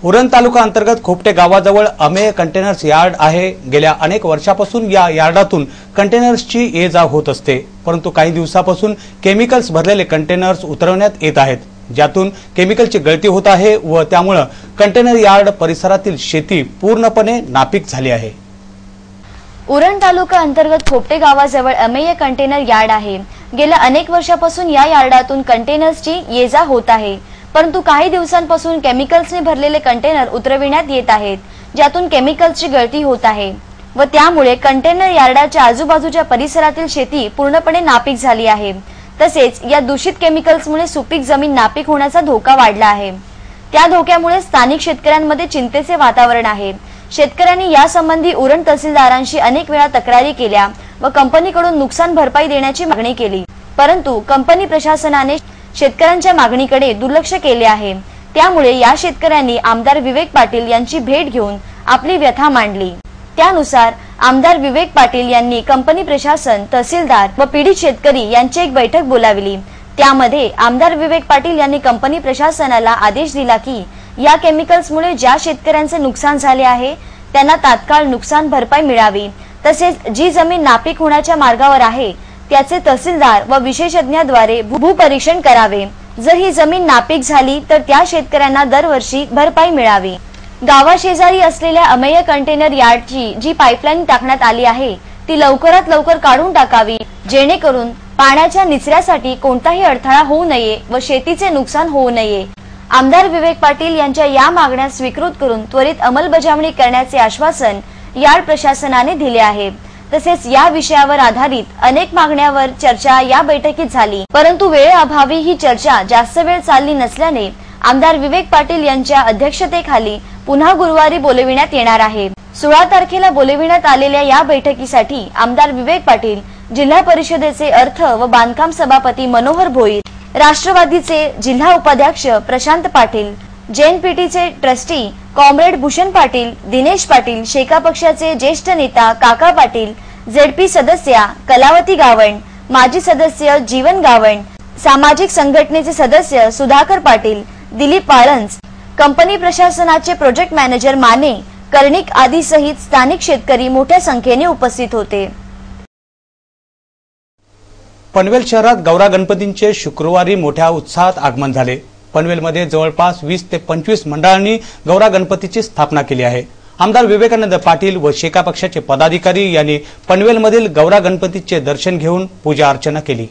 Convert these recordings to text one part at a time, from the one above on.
उरण तालुका अंतर्गत खोपटे गावाजवळ Amey containers yard आहे। गेल्या अनेक वर्षापासून या यार्डातून कंटेनर्सची ये-जा होत असते, परंतु काही दिवसापासून केमिकल्स भरलेले कंटेनर्स उतरवण्यात येत आहेत, ज्यातून केमिकलची गळती होत आहे व त्यामुळे कंटेनर यार्ड परिसरातील शेती पूर्णपणे नापीक झाली आहे। उरण तालुका अंतर्गत खोपटे गावाजवळ अमेय कंटेनर यार्ड आहे। गेल्या अनेक वर्षापासून या यार्डातून कंटेनर्सची ये-जा होत आहे, परंतु काही दिवसांपासून केमिकल्सने भरलेले कंटेनर उतरविण्यात येत आहेत, ज्यातून केमिकल्सची गळती होत आहे व त्यामुळे कंटेनर यार्डाच्या आजूबाजूच्या परिसरातील शेती पूर्णपणे नापीक झाली आहे। तसेच या दूषित केमिकल्समुळे सुपीक जमीन नापीक होण्याचा धोका वाढला आहे। त्या धोक्यामुळे स्थानिक शेतकऱ्यांमध्ये चिंतेचे वातावरण आहे। शेतकऱ्यांनी यासंबंधी उरण तहसीलदारांशी अनेक वेळा तक्रारी केल्या व कंपनीकडून नुकसान भरपाई देण्याची मागणी केली, परंतु कंपनी प्रशासनाने शेतकऱ्यांच्या मागणीकडे दुर्लक्ष केले आहे। त्यामुळे या शेतकऱ्यांनी आमदार विवेक पाटील यांची भेट घेऊन आपली व्यथा मांडली। त्यानुसार आमदार विवेक पाटील यांनी कंपनी प्रशासन, तहसीलदार व पीडित शेतकरी यांची एक बैठक बोलावली। त्यामध्ये आमदार विवेक पाटील यांनी कंपनी प्रशासनाला आदेश दिला की या केमिकल्समुळे ज्या शेतकऱ्यांचे नुकसान झाले आहे त्यांना तात्काळ नुकसान भरपाई मिळावी, तसेच जी जमीन नापीक होण्याच्या मार्गावर आहे त्याचे तहसीलदार व विशेषज्ञाद्वारे भूपरीक्षण करावे। जर ही जमीन नापीक झाली तर त्या शेतकऱ्यांना दरवर्षी भरपाई मिळावी। गावाशेजारी असलेल्या अमेय कंटेनर यार्डची जी पाईपलाईन टाकण्यात आली आहे ती लवकरात लवकर काढून टाकावी, जेणेकरून पाण्याच्या निचऱ्यासाठी कोणताही अडथळा होऊ नये व शेतीचे नुकसान होऊ नये। आमदार विवेक पाटील यांच्या या मागण्या स्वीकृत करून त्वरित अंमलबजावणी करण्याचे आश्वासन यार्ड प्रशासनाने दिले आहे। तसेच या विषयावर आधारित अनेक मागण्यांवर चर्चा या बैठकीत झाली, परंतु वेळेअभावी ही चर्चा जास्त वेळ चालली नसल्याने आमदार विवेक पाटील यांच्या अध्यक्षतेखाली पुन्हा गुरुवारी बोलविण्यात येणार आहे। 16 तारखेला बोलविण्यात आलेल्या या बैठकीसाठी आमदार विवेक पाटील, जिल्हा परिषदेचे अर्थ व बांधकाम सभापती मनोहर भोईर, राष्ट्रवादीचे जिल्हा उपाध्यक्ष प्रशांत पाटील, जेएनपीटीचे ट्रस्टी कॉम्रेड भूषण पाटील, दिनेश पाटील, शेका पक्षाचे ज्येष्ठ नेता काका पाटील, जेडपी सदस्या कलावती गावण, माजी सदस्य जीवन गावण, सामाजिक संघटनेचे सदस्य सुधाकर पाटील, दिलीप वाळंज, कंपनी प्रशासनाचे प्रोजेक्ट मॅनेजर माने कर्णिक आदी सहित स्थानिक शेतकरी मोठ्या संख्येने उपस्थित होते। पनवेल शहरात गौरा गणपतींचे शुक्रवारी मोठ्या उत्साहात आगमन झाले। पनवेलमध्ये जवळपास 20 ते 25 मंडळांनी गौरा गणपतीची स्थापना केली आहे। आमदार विवेकानंद पाटील व शेका पक्षाचे पदाधिकारी यांनी पनवेलमधील गौरा गणपतीचे दर्शन घेऊन पूजा अर्चना केली।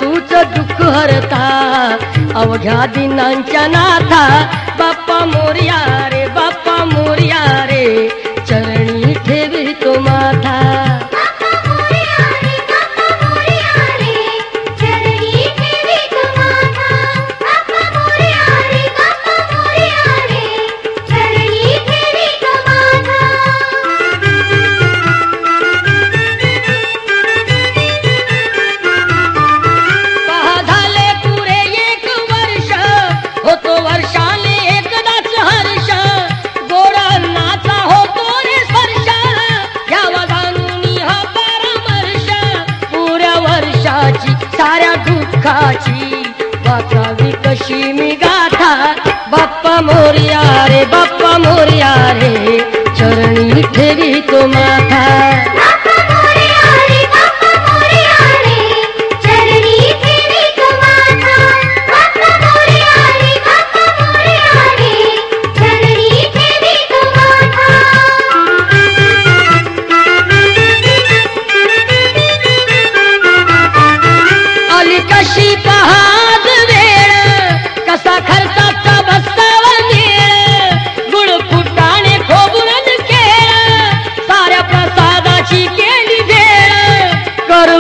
तूच दुःख हरता अवघ्या दिनांच्या नाथा, बाप्पा मोरया रे, बाप्पा मोरया रे, चरणी ठेवी तो माथा। साऱ्या दुःखाची वाचावी कशी मी गाथा, बाप्पा मोरया रे, बाप्पा मोरया रे, चरणी ठेवी तो माथा। चरणी ठेवी तो माथा, बाप्पा मोरया रे,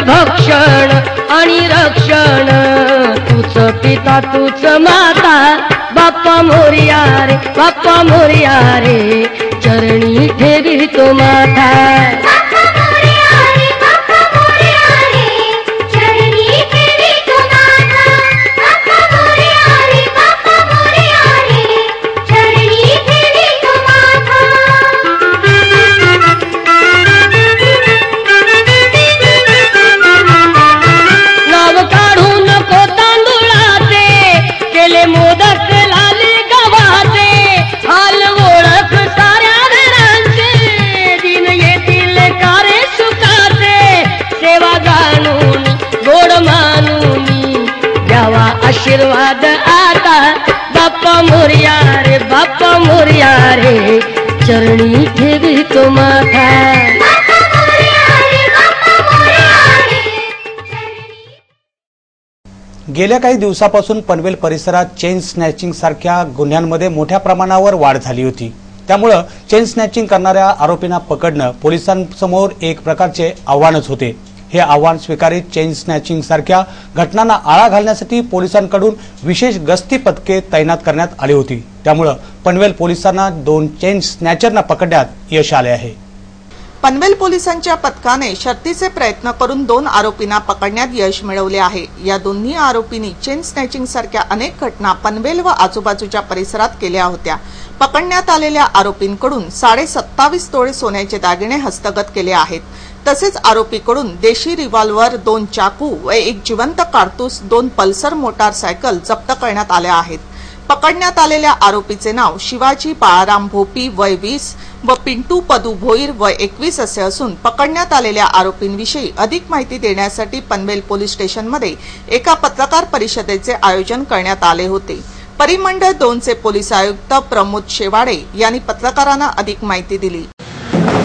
भक्षण आणि रक्षण, तूच पिता तूच माता, बाप्पा मोरया रे बाप्पा मोरया रे, चरणी ठेवी तो माथा. आशीर्वाद आता बाप्पा मोरया रे बाप्पा मोरया रे, चरणी ठेवी तो माथा. गेल्या काही दिवसापासून पनवेल परिसरात चेन स्नॅचिंग सारख्या गुन्ह्यांमध्ये मोठ्या प्रमाणावर वाढ झाली होती. त्यामुळे चेन स्नॅचिंग करणाऱ्या आरोपींना पकडणं पोलिसांसमोर एक प्रकारचे आव्हानच होते. हे आव्हान स्वीकारित चेन स्नॅचिंग सारख्या घटनांना आळा घालण्यासाठी पोलिसांकडून विशेष गस्ती पथके तैनात करण्यात आली होती. त्यामुळे पनवेल पोलिसांना 2 चेन स्नॅचरना पकडण्यात यश आले आहे. पनवेल पोलिसांच्या पथकाने शर्थीचे प्रयत्न करून 2 आरोपींना पकडण्यात यश मिळवले आहे. या दोन्ही आरोपींनी चेन स्नॅचिंग सारख्या अनेक घटना पनवेल व आजूबाजूच्या परिसरात केल्या होत्या. पकडण्यात आलेल्या आरोपींकडून 27.5 तोळे सोन्याचे दागिने हस्तगत केले आहेत. तसेच आरोपीकडून देशी रिव्हॉल्व्हर, 2 चाकू व 1 जिवंत कारतूस, 2 पल्सर मोटारसायकल जप्त करण्यात आल्या आहेत. पकडण्यात आलेल्या आरोपीचे नाव शिवाजी बाळाराम भोपी वय 20 व पिंटू पदू भोईर वय 21 असे असून पकडण्यात आलेल्या आरोपींविषयी अधिक माहिती देण्यासाठी पनवेल पोलीस स्टेशनमध्ये एका पत्रकार परिषदेचे आयोजन करण्यात आले होते. परिमंडळ 2 चे पोलीस आयुक्त प्रमोद शेवाड़े यांनी पत्रकारांना अधिक माहिती दिली.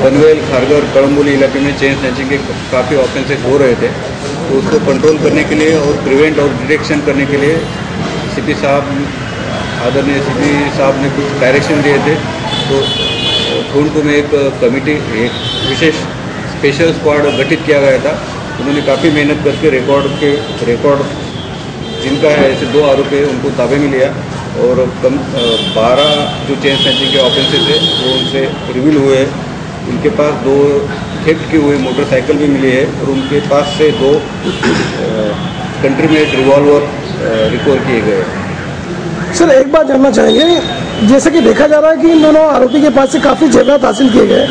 पनवेल, खारघर, कड़म्बोली इलाके में चेन स्नैचिंग के काफ़ी ऑफेंसेस हो रहे थे, तो उसको कंट्रोल करने के लिए और प्रिवेंट और डिटेक्शन करने के लिए सीपी साहब, आदरणीय सीपी साहब ने कुछ डायरेक्शन दिए थे. तो खूनपुर में एक कमेटी, एक विशेष स्पेशल स्क्वाड गठित किया गया था. उन्होंने काफ़ी मेहनत करके रिकॉर्ड जिनका है ऐसे 2 आरोपी है उनको ताबे में लिया और 12 जो चेन स्नैचिंग के ऑफेंसेस थे वो उनसे रिवील हुए हैं. उनके पास 2 थेफ्ट की हुई मोटरसाइकिल भी मिली है और उनके पास से 2 कंट्री मेड रिवॉल्वर रिकवर किए गए. सर, एक बात जानना चाहेंगे, जैसे कि देखा जा रहा है कि इन दोनों आरोपी के पास से काफ़ी जेवरात हासिल किए गए,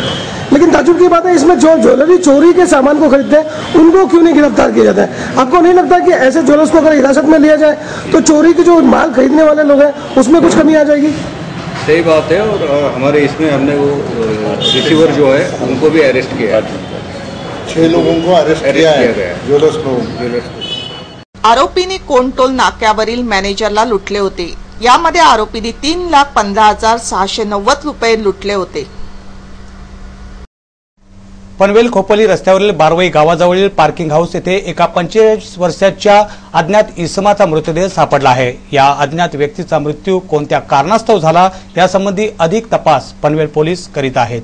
लेकिन ताजुब की बात है इसमें जो ज्वेलरी चोरी के सामान को खरीदते हैं उनको क्यों नहीं गिरफ्तार किया जाता है? आपको नहीं लगता कि ऐसे ज्वेलर्स को अगर हिरासत में लिया जाए तो चोरी के जो माल खरीदने वाले लोग हैं उसमें कुछ कमी आ जाएगी? सही बात है. और हमारे इसमें हमने वो रिसीवर जो है उनको भी अरेस्ट किया है. 6 लोगों को अरेस्ट किया गया. ज्वेलर्स आरोपींनी कोणटोल नाक्यावरील मॅनेजरला लुटले होते. यामध्ये आरोपींनी 3,15,690 रुपये लुटले होते. पनवेल खोपोली रस्त्यावरील बारवई गावाजवळील पार्किंग हाऊस येथे एका 45 वर्षाच्या अज्ञात इसमाचा मृतदेह सापडला आहे. या अज्ञात व्यक्तीचा मृत्यू कोणत्या कारणास्तव झाला यासंबंधी अधिक तपास पनवेल पोलीस करीत आहेत.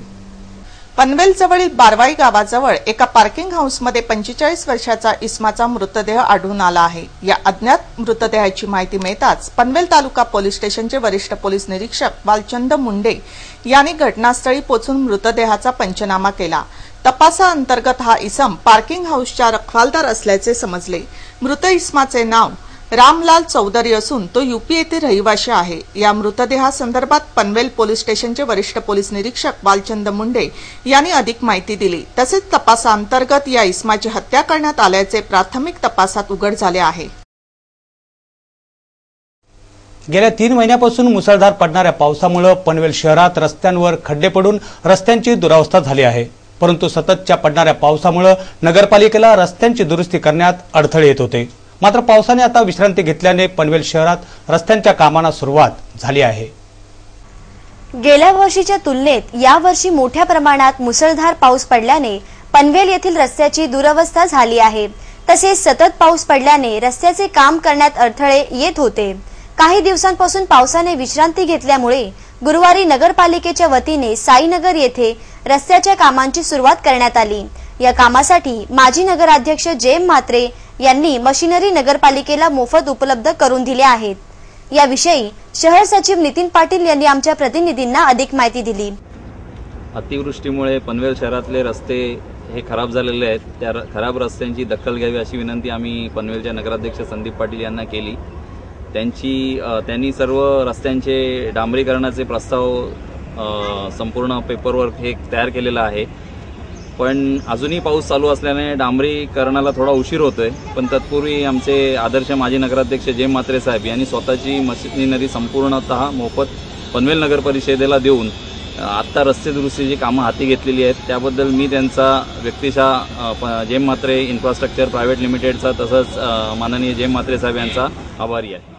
पनवेल जवळील बारवाई गावाजवळ एका पार्किंग हाऊसमध्ये 45 वर्षाचा इसमाचा मृतदेह आढळून आला आहे. या अज्ञात मृतदेहाची माहिती मिळताच पनवेल तालुका पोलीस स्टेशनचे वरिष्ठ पोलीस निरीक्षक वालचंद मुंडे यांनी घटनास्थळी पोहोचून मृतदेहाचा पंचनामा केला. तपासाअंतर्गत हा इसम पार्किंग हाऊसचा रखवालदार असल्याचे समजले. मृत इसमाचे नाव रामलाल चौधरी असून तो यूपी येथे रहिवासी आहे. या मृतदेहासंदर्भात पनवेल पोलीस स्टेशनचे वरिष्ठ पोलीस निरीक्षक वालचंद मुंडे यांनी अधिक माहिती दिली. तसेच तपासाअंतर्गत या इसमाची हत्या करण्यात आल्याचे प्राथमिक तपासात उघड झाले आहे. गेल्या 3 महिन्यापासून मुसळधार पडणाऱ्या पावसामुळे पनवेल शहरात रस्त्यांवर खड्डे पडून रस्त्यांची दुरावस्था झाली आहे. परंतु सततच्या पडणाऱ्या पावसामुळे नगरपालिकेला रस्त्यांची दुरुस्ती करण्यात अडथळे येत होते. मात्र पावसाने आता विश्रांती घेतल्याने पनवेल शहरात रस्त्यांच्या कामांना सुरुवात झाली आहे. गेल्या वर्षीच्या तुलनेत यावर्षी मोठ्या प्रमाणात मुसळधार पाऊस पडल्याने पनवेल येथील रस्त्याची दुरवस्था झाली आहे. तसेच सतत पाऊस पडल्याने रस्त्याचे काम करण्यात अडथळे येत होते. काही दिवसांपासून पावसाने विश्रांती घेतल्यामुळे गुरुवारी नगरपालिकेच्या वतीने साईनगर येथे रस्त्याच्या कामांची सुरुवात करण्यात आली. या कामासाठी माजी नगराध्यक्ष जेम म्हात्रे यांनी मशिनरी नगरपालिकेला मोफत उपलब्ध करून दिल्या आहेत. याविषयी शहर सचिव नितीन पाटील यांनी आमच्या प्रतिनिधींना अधिक माहिती दिली. अतिवृष्टीमुळे पनवेल शहरातले रस्ते हे खराब झालेले आहेत. त्या खराब रस्त्यांची दखल घ्यावी अशी विनंती आम्ही पनवेलच्या नगराध्यक्ष संदीप पाटील यांना केली. त्यांनी सर्व रस्त्यांचे डांबरीकरणाचे प्रस्ताव संपूर्ण पेपरवर्क हे तयार केलेला आहे. पण अजूनही पाऊस चालू असल्याने डांबरीकरणाला थोडा उशीर होतोय. पण तत्पूर्वी आमचे आदर्श माजी नगराध्यक्ष जेम म्हात्रे साहेब यांनी स्वतःची मशिनरी संपूर्णतः मोफत पनवेल नगर परिषदेला देऊन आत्ता रस्ते दुरुस्तीची कामं हाती घेतलेली आहेत. त्याबद्दल मी त्यांचा व्यक्तिशः जेम म्हात्रे इन्फ्रास्ट्रक्चर प्रायव्हेट लिमिटेडचा तसंच माननीय जेम म्हात्रे साहेब यांचा आभारी आहे.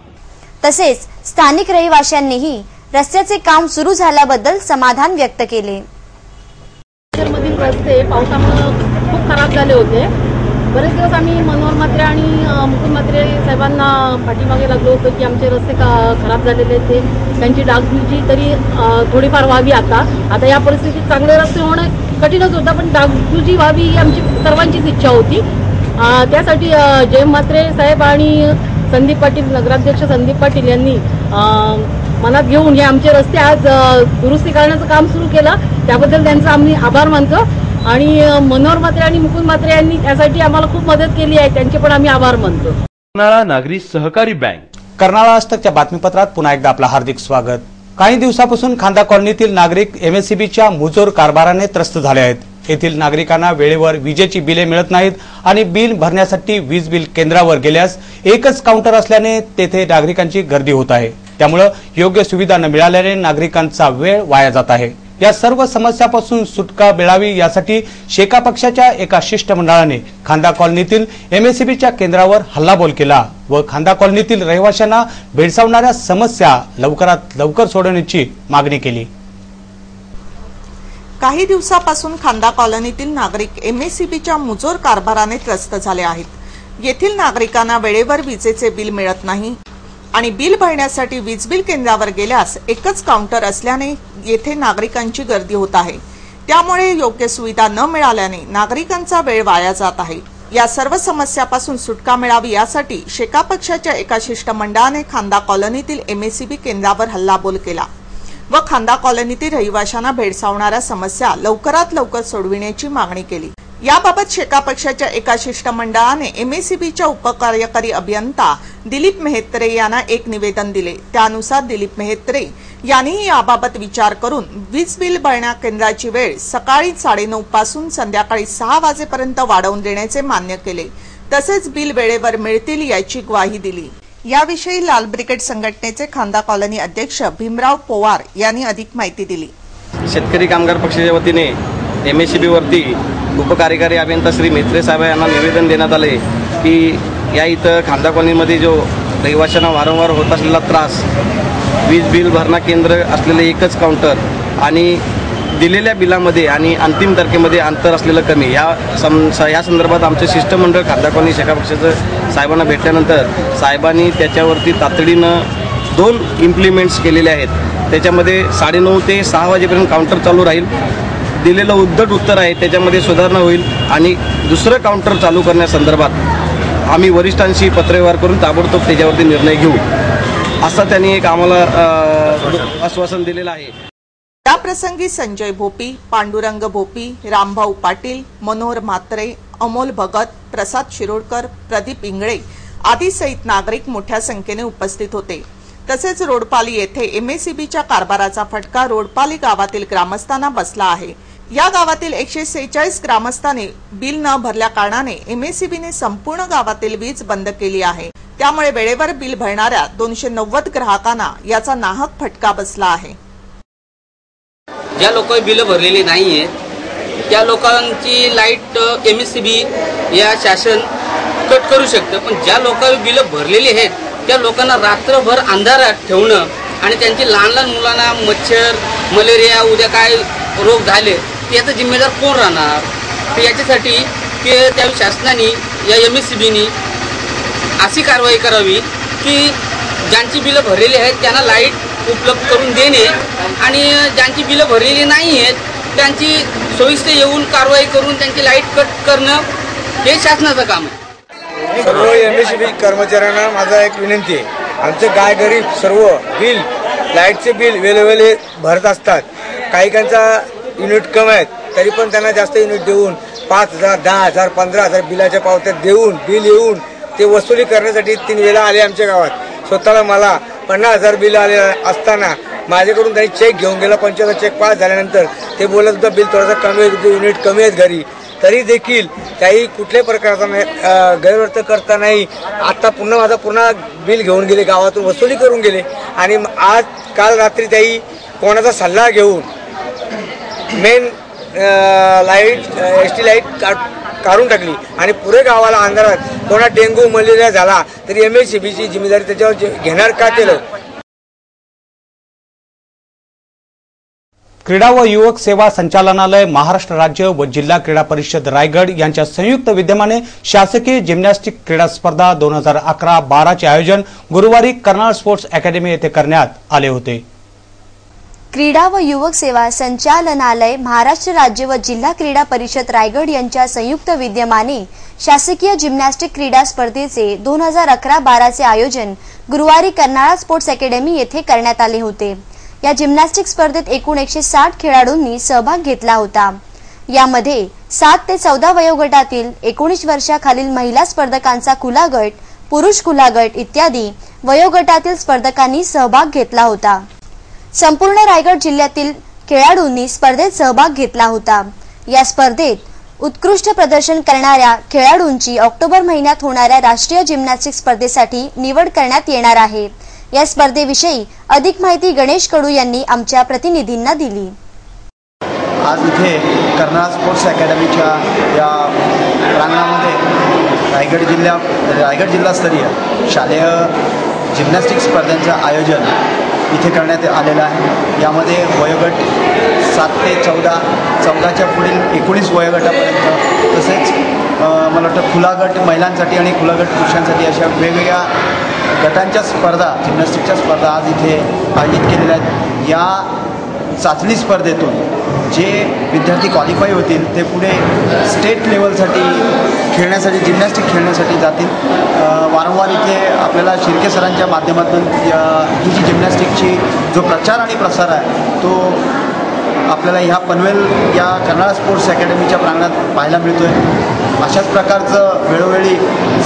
तसेच स्थानिक रहिवाशांनीही रस्त्याचे काम सुरू झाल्याबद्दल समाधान व्यक्त केले. मधील रस्ते पावसामुळे खूप खराब झाले होते. बरेच दिवस आम्ही मनोहर म्हात्रे आणि मुकुंद म्हात्रे साहेबांना पाठीमागे लागलो होतो की आमचे रस्ते खराब झालेले ते त्यांची डागडुजी तरी थोडीफार व्हावी. आता या परिस्थितीत चांगले रस्ते होणं कठीणच होतं, पण डागडुजी व्हावी ही आमची सर्वांचीच इच्छा होती. त्यासाठी जेम म्हात्रे साहेब आणि संदीप पाटील नगराध्यक्ष संदीप पाटील यांनी मनात घेऊन हे आमचे रस्ते आज दुरुस्ती करण्याचं काम सुरू केलं. त्याबद्दल त्यांचा आम्ही आभार मानतो. आणि मनोहर म्हात्रे आणि मुकुंद म्हात्रे यांनी त्यासाठी आम्हाला खूप मदत केली आहे, त्यांचे पण आम्ही आभार मानतो. कर्नाळा नागरी सहकारी बँक कर्नाळा आजतकच्या बातमीपत्रात पुन्हा एकदा आपलं हार्दिक स्वागत. काही दिवसापासून खांदा कॉलनीतील नागरिक एमएससीबीच्या मुजोर कारभाराने त्रस्त झाले आहेत. येथील नागरिकांना वेळेवर विजेची बिले मिळत नाहीत आणि बिल भरण्यासाठी वीज बिल केंद्रावर गेल्यास एकच काउंटर असल्याने तेथे नागरिकांची गर्दी होत आहे. त्यामुळे योग्य सुविधा न मिळाल्याने नागरिकांचा वेळ वाया जात आहे. या सर्व समस्यापासून सुटका मिळावी यासाठी शेका पक्षाच्या एका शिष्टमंडळाने खांदा कॉलनीतील एमएससीबीच्या केंद्रावर हल्लाबोल केला व खांदा कॉलनीतील रहिवाशांना भेडसावणाऱ्या समस्या लवकरात लवकर सोडवण्याची मागणी केली. काही दिवसापासून खांदा कॉलनीतील नागरिक एमएससीबीच्या मुजोर कारभाराने त्रस्त झाले आहेत. येथील नागरिकांना वेळेवर विजेचे बिल मिळत नाही आणि बिल भरण्यासाठी वीज बिल केंद्रावर गेल्यास एकच काउंटर असल्याने येथे नागरिकांची गर्दी होत आहे. त्यामुळे योग्य सुविधा न मिळाल्याने नागरिकांचा वेळ वाया जात आहे. या सर्व समस्यापासून सुटका मिळावी यासाठी शेका पक्षाच्या एका शिष्टमंडळाने खांदा कॉलनीतील एमएससीबी केंद्रावर हल्लाबोल केला व खांदा कॉलनीतील रहिवाशांना भेडसावणाऱ्या समस्या लवकरात लवकर सोडविण्याची मागणी केली. याबाबत शेका पक्षाच्या एका शिष्टमंडळाने एमएससीबीच्या उपकार्यकारी अभियंता दिलीप मेहत्रे यांना एक निवेदन दिले. त्यानुसार दिलीप मेहत्रे यांनी याबाबत विचार करून वीज बिल भरण्या केंद्राची वेळ सकाळी 9:30 पासून संध्याकाळी 6 वाजेपर्यंत वाढवून देण्याचे मान्य केले. तसेच बिल वेळेवर मिळतील याची ग्वाही दिली. याविषयी लाल ब्रिगेड संघटनेचे खांदा कॉलनी अध्यक्ष भीमराव पोवार यांनी अधिक माहिती दिली. शेतकरी कामगार पक्षाच्या वतीने एमएससीबी वरती उपकार्यकारी अभियंता श्री मेत्रे साहेब यांना निवेदन देण्यात आले की या इथं खांदा कॉलनीमध्ये जो रहिवाशांना वारंवार होत असलेला त्रास, वीज बिल भरणा केंद्र असलेले एकच काउंटर आणि दिलेल्या बिलामध्ये आणि अंतिम तारखेमध्ये अंतर असलेलं कमी, या संदर्भात आमचं शिष्टमंडळ खांदा कॉलनी शेका पक्षाचं साहेबांना भेटल्यानंतर साहेबांनी त्याच्यावरती तातडीनं 2 इम्प्लिमेंट्स केलेले आहेत. त्याच्यामध्ये 9:30 ते 6 वाजेपर्यंत काउंटर चालू राहील. दिलेलं उद्धट उत्तर आहे त्याच्यामध्ये सुधारणा होईल आणि दुसरं काउंटर चालू करण्यासंदर्भात आम्ही वरिष्ठांशी पत्रव्यवहार करून ताबडतोब त्याच्यावरती निर्णय घेऊ असं त्यांनी एक आम्हाला आश्वासन दिलेलं आहे. याप्रसंगी संजय भोपी, पांडुरंग भोपी, रामभाऊ पाटील, मनोहर म्हात्रे, अमोल भगत, प्रसाद शिरोडकर, प्रदीप इंगळे आदी सहित नागरिक मोठ्या संख्येने उपस्थित होते. तसेच रोडपाली येथे एमएससीबीच्या कारभाराचा फटका रोडपाली गावातील ग्रामस्थांना बसला आहे. या गावातील 146 ग्रामस्थांनी बिल न भरल्या कारणाने एमएससीबीने संपूर्ण गावातील वीज बंद केली आहे. त्यामुळे वेळेवर बिल भरणाऱ्या 290 ग्राहकांना याचा नाहक फटका बसला आहे. ज्या लोकांनी बिल भरलेली नाहीये त्या लोकांची लाईट एमएससीबी या शासन कट करू शकतं, पण ज्या लोकांनी बिल भरलेली आहेत त्या लोकांना रात्रभर अंधारात ठेवणं आणि त्यांची लहान लहान मुलांना मच्छर, मलेरिया, उद्या काय रोग झाले याचा जिम्मेदार कोण राहणार? तर याच्यासाठी त्या शासनाने या एमएससीबीने अशी कारवाई करावी की ज्यांची बिलं भरलेली आहेत त्यांना लाईट उपलब्ध करून देणे आणि ज्यांची बिलं भरलेली नाही आहेत त्यांची सोयीस्कर येऊन कारवाई करून त्यांची लाईट कट करणं हे शासनाचं काम आहे. सर्व MSCB कर्मचाऱ्यांना माझा एक विनंती आहे, आमचे गाय गरीब सर्व बिल लाईटचे बिल वेळोवेळी भरत असतात. काहीकांचा युनिट कमी आहेत तरी पण त्यांना जास्त युनिट देऊन 5,000, 10,000, 15,000 बिलाच्या पावत्या देऊन बिल येऊन ते वसुली करण्यासाठी 3 वेळा आले आमच्या गावात. स्वतःला मला 50,000 बिल आले असताना माझ्याकडून त्यांनी चेक घेऊन गेला. 25,000 चेक पास झाल्यानंतर ते बोलत होतं बिल थोडासा कमी आहे, तुझे युनिट कमी आहेत घरी, तरी देखील काही कुठल्याही प्रकारचा गैरवर्तन करता नाही. आता पुन्हा बिल घेऊन गेले, गावातून वसुली करून गेले. आणि आज काल रात्री त्याही कोणाचा सल्ला घेऊन मेन लाईट ST लाईट काढून टाकली आणि पुरे गावाला अंधारात. कोणा डेंग्यू मलेरिया झाला तरी MSCBची जिम्मेदारी त्याच्यावर घेणार का केलं. क्रीडा व युवक सेवा संचालनालय, महाराष्ट्र राज्य व जिल्हा क्रीडा परिषद रायगड यांच्या संयुक्त विद्यमाने शासकीय जिम्नॅस्टिक क्रीडा स्पर्धा 2011-12 चे आयोजन गुरुवारी कर्नाळ स्पोर्ट्स अकॅडमी येथे करण्यात आले होते. क्रीडा व युवक सेवा संचालनालय, महाराष्ट्र राज्य व जिल्हा क्रीडा परिषद रायगड यांच्या संयुक्त विद्यमाने शासकीय जिम्नॅस्टिक क्रीडा स्पर्धेचे 2011-12 चे आयोजन गुरुवारी कर्नाळ स्पोर्ट्स अकॅडमी येथे करण्यात आले होते. या जिम्नॅस्टिक स्पर्धेत एकूण 160 खेळाडूंनी सहभाग घेतला होता. यामध्ये 7 ते 14 वयोगटातील 19 वर्षाखालील महिला स्पर्धकांचा खुला गट, पुरुष खुला गट इत्यादी वयोगटातील स्पर्धकांनी सहभाग घेतला होता. संपूर्ण रायगड जिल्ह्यातील खेळाडूंनी स्पर्धेत सहभाग घेतला होता. या स्पर्धेत उत्कृष्ट प्रदर्शन करणाऱ्या खेळाडूंची ऑक्टोबर महिन्यात होणाऱ्या राष्ट्रीय जिम्नॅस्टिक स्पर्धेसाठी निवड करण्यात येणार आहे. या स्पर्धेविषयी अधिक माहिती गणेश कडू यांनी आमच्या प्रतिनिधींना दिली. आज इथे कर्नाळ स्पोर्ट्स अकॅडमीच्या या प्रांगणामध्ये रायगड जिल्हास्तरीय शालेय जिम्नॅस्टिक स्पर्धांचं आयोजन इथे करण्यात आलेलं आहे. यामध्ये वयोगट 7 ते 14, 14च्या पुढील 19 वयोगटापर्यंत, तसेच मला वाटतं खुला गट महिलांसाठी आणि खुला गट पुरुषांसाठी अशा वेगवेगळ्या गटांच्या स्पर्धा, जिम्नॅस्टिकच्या स्पर्धा आज इथे आयोजित केलेल्या आहेत. या चाचणी स्पर्धेतून जे विद्यार्थी क्वालिफाय होतील ते पुढे स्टेट लेवलसाठी खेळण्यासाठी, जिम्नॅस्टिक खेळण्यासाठी जातील. वारंवार इथे आपल्याला शिर्के सरांच्या माध्यमातून ही जी जिम्नॅस्टिकची जो प्रचार आणि प्रसार आहे तो आपल्याला ह्या पनवेल या कर्नाळ स्पोर्ट्स अकॅडमीच्या प्रांगणात पाहायला मिळतोय. अशाच प्रकारचं वेळोवेळी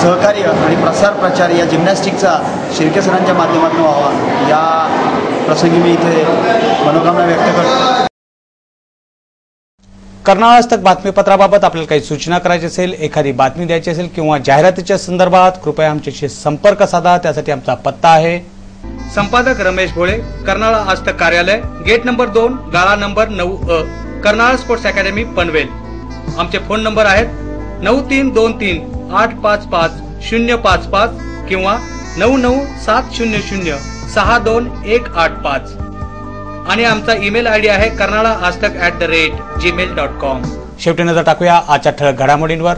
सहकार्य आणि प्रसार प्रचार या जिम्नॅस्टिकचा शिर्के सरांच्या माध्यमातून व्हावा या प्रसंगी मी इथे मनोकामना व्यक्त करतो. कर्नाळ हस्तक बातमीपत्राबाबत आपल्याला काही सूचना करायची असेल, एखादी बातमी द्यायची असेल किंवा जाहिरातीच्या संदर्भात कृपया आमच्याशी संपर्क साधा. त्यासाठी आमचा पत्ता आहे संपादक रमेश भोळे, कर्नाळ हस्तक कार्यालय, गेट नंबर 2, गाळा number 9A, Karnal sports academy Panvel. आमचे फोन नंबर आहेत 9323855055 किंवा 9970062185 आणि आमचा ईमेल आयडी आहे karnalahastak@gmail.com. शेवटी नजर टाकूया आजच्या ठळक घडामोडींवर.